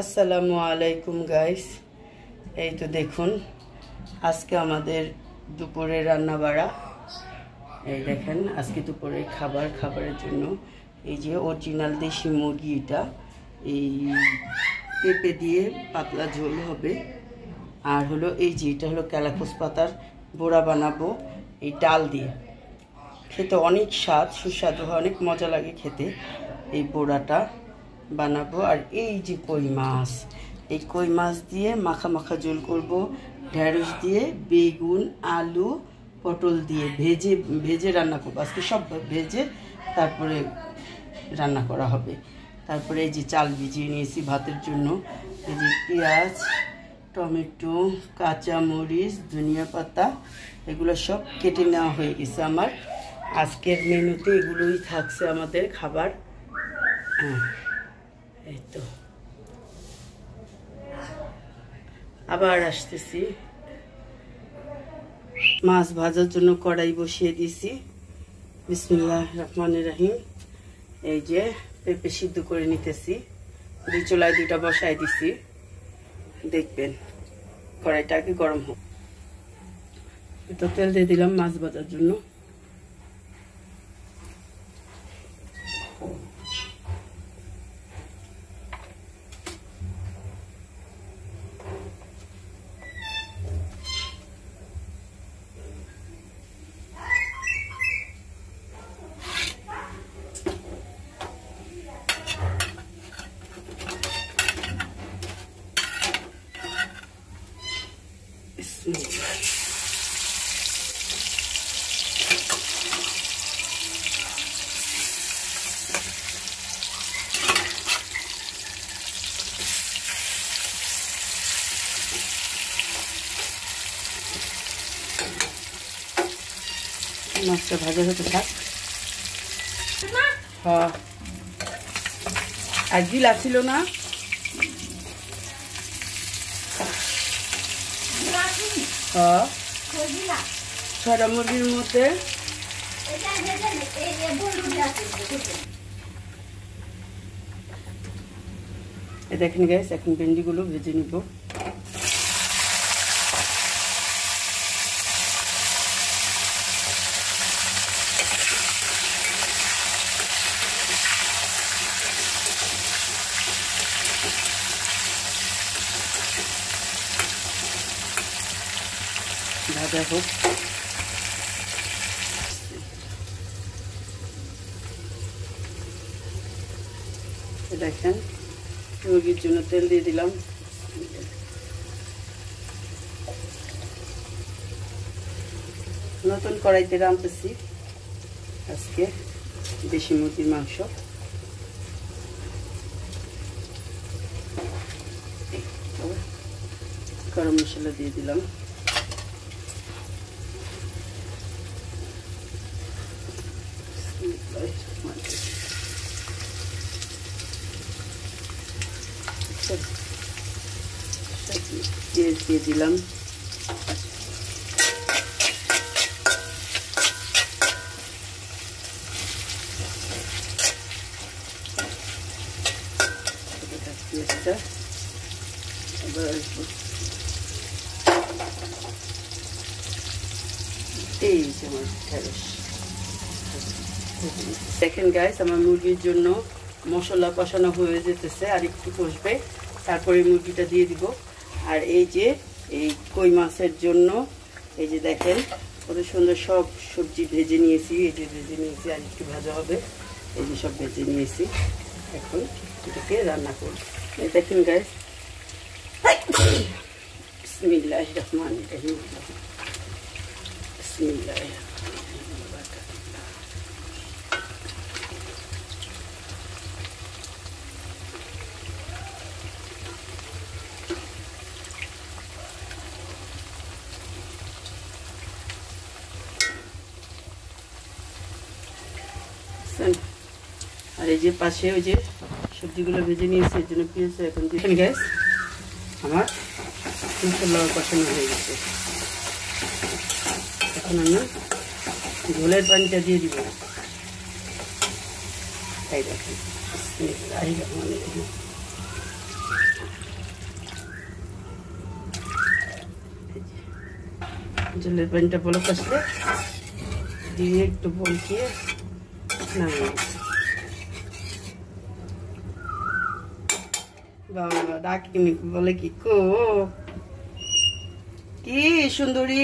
আসসালামু আলাইকুম গাইস। এই তো দেখুন আজকে আমাদের দুপুরে রান্না বাড়া। এই দেখেন আজকে দুপুরে খাবারের জন্য এই যে অরিজিনাল দেশি মুরগি, এটা এই পেঁপে দিয়ে পাতলা ঝোল হবে। আর হলো এই যে এটা হলো ক্যালাকোস পাতার বড়া বানাবো এই ডাল দিয়ে। খেতে অনেক সুস্বাদু হয়, অনেক মজা লাগে খেতে। এই বড়াটা বানাবো। আর এই যে কই মাছ, এই কই মাছ দিয়ে মাখা মাখা ঝোল করব। ঢেঁড়স দিয়ে, বেগুন, আলু, পটল দিয়ে ভেজে রান্না করবো আজকে। সব ভেজে তারপরে রান্না করা হবে। তারপরে এই যে চাল ভিজিয়ে নিয়েছি ভাতের জন্য। এই যে পেঁয়াজ, টমেটো, কাঁচা মরিচ, ধনিয়া পাতা, এগুলো সব কেটে নেওয়া হয়ে গেছে আমার। আজকের মেনুতে এগুলোই থাকছে আমাদের খাবার। এই তো আবার আসতেছি। মাছ ভাজার জন্য কড়াই বসিয়ে দিয়েছি। বিসমিল্লাহির রহমানির রহিম। এই যে পেঁপে সিদ্ধ করে নিতেছি। দুই চুলায় দুইটা বসাই দিছি। দেখবেন কড়াইটা আগে গরম হোক। তো তেল দিয়ে দিলাম মাছ ভাজার জন্য। মাছটা ভাজা হতে থাক। হ্যাঁ, আর গিলা ছিল না। হ্যাঁ, ছয়টা মুরগির মধ্যে দেখেন গ্যাস, এখন ভেন্ডিগুলো ভেজে নিব। ভাজা হোক। দেখেন মুরগির জন্য তেল দিয়ে দিলাম। নতুন কড়াইতে রাঁধতেছি আজকে দেশি মুরগির মাংস। গরম মশলা দিয়ে দিলাম। পেঁয়াজ দিয়ে দিলাম। পেঁয়াজটা এবার এই যে আমার ঢেঁড়স। দেখেন গাইস, আমার মুরগির জন্য মশলা কষানো হয়ে যেতেছে, আর একটু কষবে, তারপরে মুরগিটা দিয়ে দিব। আর এই যে এই কই মাছের জন্য এই যে দেখেন কত সুন্দর সব সবজি ভেজে নিয়েছি। এই যে ভেজে নিয়েছি, আর একটু ভাজা হবে। এই যে সব ভেজে নিয়েছি, এখন এটাকে রান্না করব। এই দেখেন গাইস, বিসমিল্লাহির রহমানির রহিম। বিসমিল্লাহির আর এই যে পাশে ওই যে সবজিগুলো ভেজে নিয়েছি, এর জন্য পেঁয়াজ এখন দেখেন গ্যাস আমার মশলা কষানো হয়ে গেছে। এখন আমি ঝোলের পানিটা দিয়ে দিব। এই দেখেন জলের পানিটা বলক আসলে দিয়ে একটু বলকিয়ে নামিয়ে বাবা ডাকিনি বলে কি কো কি সুন্দরী।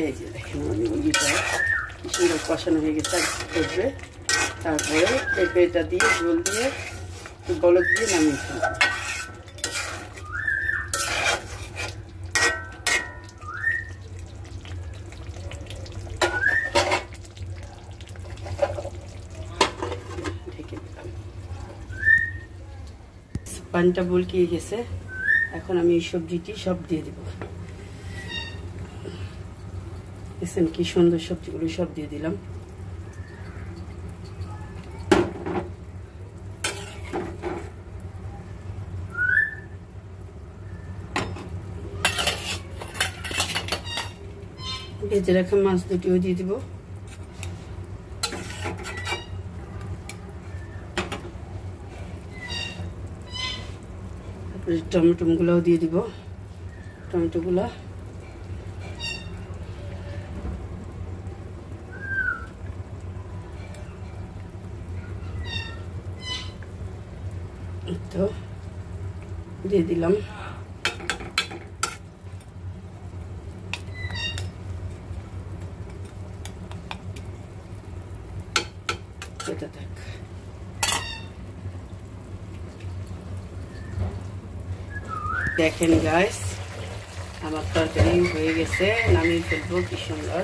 এই যে দেখেন মুরগিটা কি সুন্দর কষানো হয়ে গেছে করবে। তারপরে পেঁপেটা দিয়ে ঝোল দিয়ে একটু বলক দিয়ে নামিয়ে ফেলবো। পানিটা বলকিয়ে গেছে, এখন আমি এই সবজিটি সব দিয়ে দেব। দেখছেন কি সুন্দর সবজিগুলো সব দিয়ে দিলাম। ভেজে রাখা মাছ দুটিও দিয়ে দিব। টমেটোগুলোও দিয়ে দিব। টমেটোগুলো তো দিয়ে দিলাম। এটা দেখ দেখেন গাইস আমার তরকারি হয়ে গেছে, নামিয়ে ফেলবো। কি সুন্দর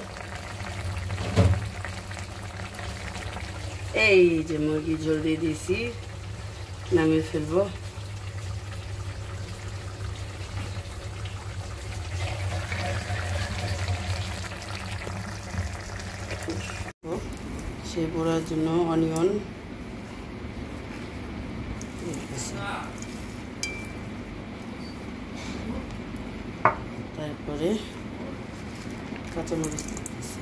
এই যে মুরগি ঝোল দিয়ে দিয়েছি, নামিয়ে ফেলবো। সে পোড়ার জন্য অনিয়ন তারপরে কাঁচামরিচ দিতেছি,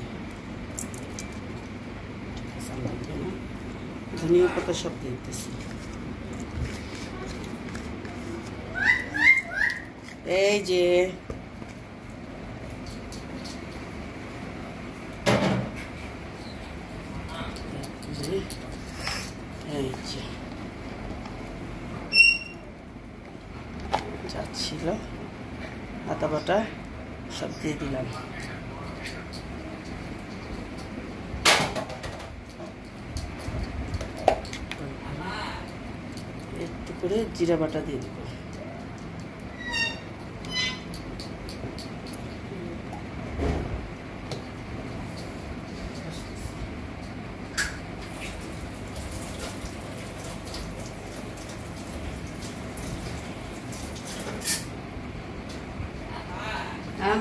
লাগবে না, ধনিয়া পাতা সব দিয়ে দিতেছি। এই যে যা ছিল আদা বাটা সব দিয়ে দিলাম। একটু করে জিরা বাটা দিয়ে দিব।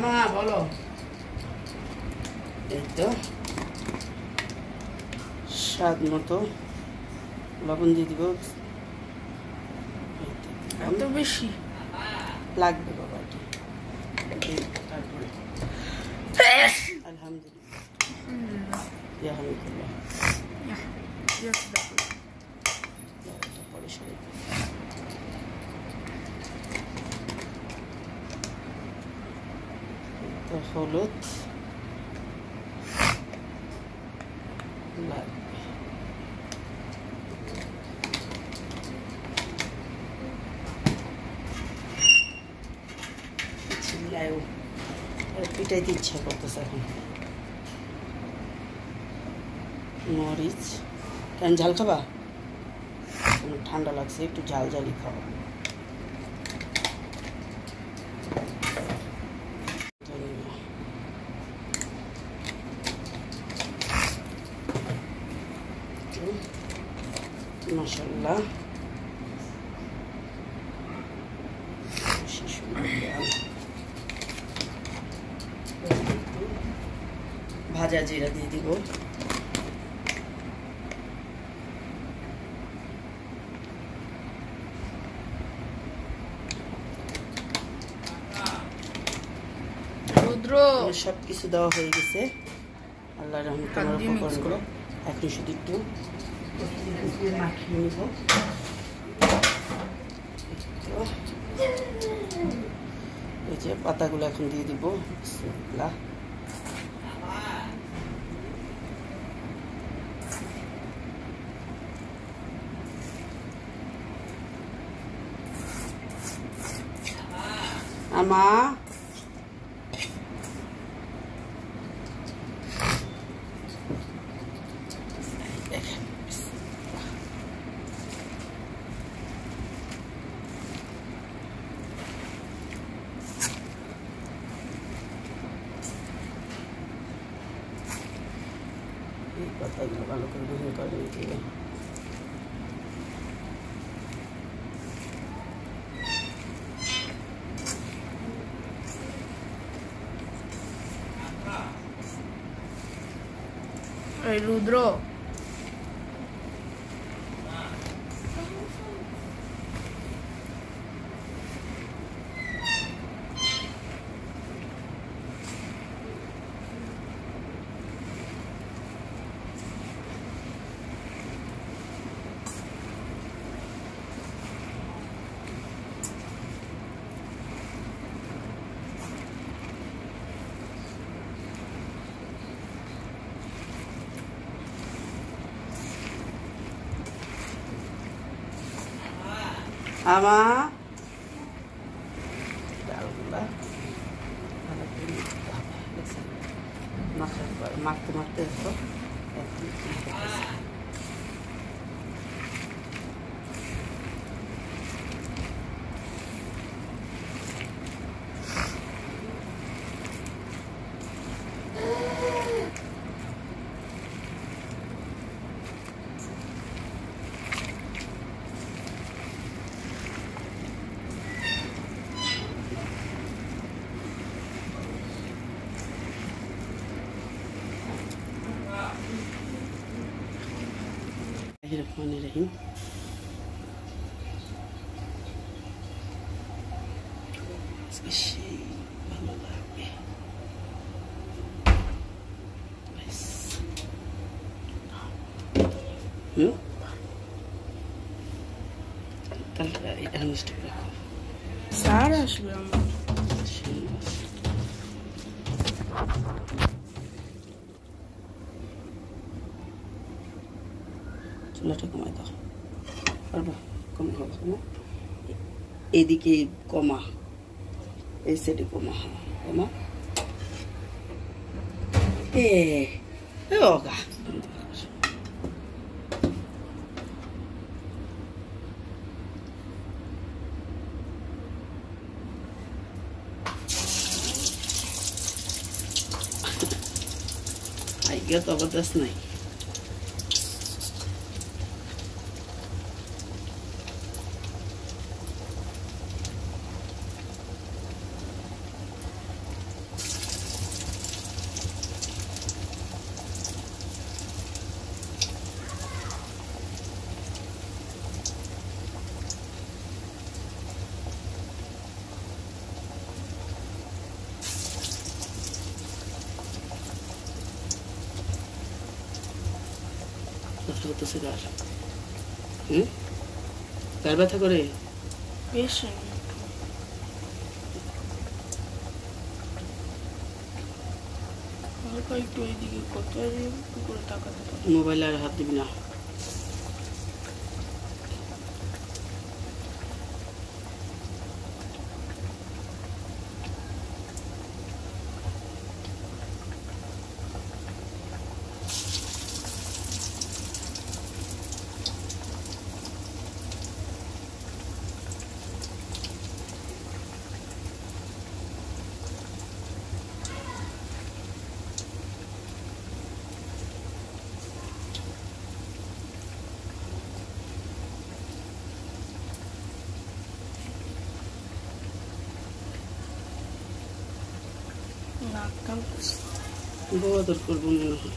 মা বলো। এই তো স্বাদ মতো লবণ দিয়ে দিব। এত বেশি লাগবে বাবা, তারপরে আলহামদুলিল্লাহ পরে সরে হলুদ লাগবে, পিটাইতে ইচ্ছা করতেছে এখন। মরিচ কেন ঝাল খাবা? ঠান্ডা লাগছে, একটু ঝাল ঝালি খাওয়া। মাশাআল্লাহ ভাজা জিরা দিয়ে দিব। সবকিছু দেওয়া হয়ে গেছে, আল্লাহর রহমতে আমার উপকরণগুলো। এখন শুধু একটু মাখিয়ে নিব। এই যে পাতাগুলো এখন দিয়ে দিব। বিসমিল্লাহ। আমা এই পাতাগুলো ভালো করে মিহি করে নিয়ে এই রুদ্র আমা ডালগুলা ভালো করে নিতে হবে। দেখছেন মাখার পর মাখতে মাখতে দেখো রহমানিররহিম। সেই ভালো লাগবে। তাহলে এটা মিষ্টি রাখো। স্যার আসবে আমার চুলাটা কমাই দাও। পারবো? কমে হবে না? এইদিকে কমা, এই সাইডে কমা, কমা। ওগা আইগা জবরদস্ত নাই। করতেছে গার গার ব্যথা করে বেশ একটু এইদিকে কত করে তাকাতে মোবাইলে আর হাত দিবি না। বউ আদর করবো মনে হয়।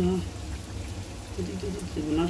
না এদিকে দেবো না।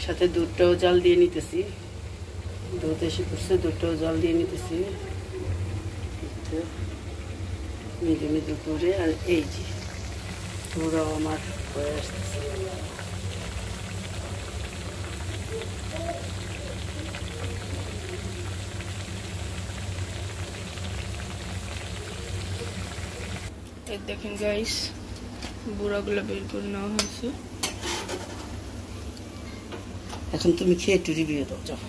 সাথে দুধটাও জাল দিয়ে নিতেছি। দুধ এসে পড়ছে, দুধটাও জাল দিয়ে নিতেছি মৃদু মৃদু করে। আর এই যে পুরো আমার হয়ে আসতেছে। এই দেখেন গাইস, বুড়াগুলো বের করে নেওয়া হয়েছে। এখন তুমি খেয়ে একটু রিভিউ দাও, যাও।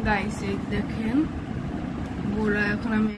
গাইস এই দেখেন বুড়া, এখন আমি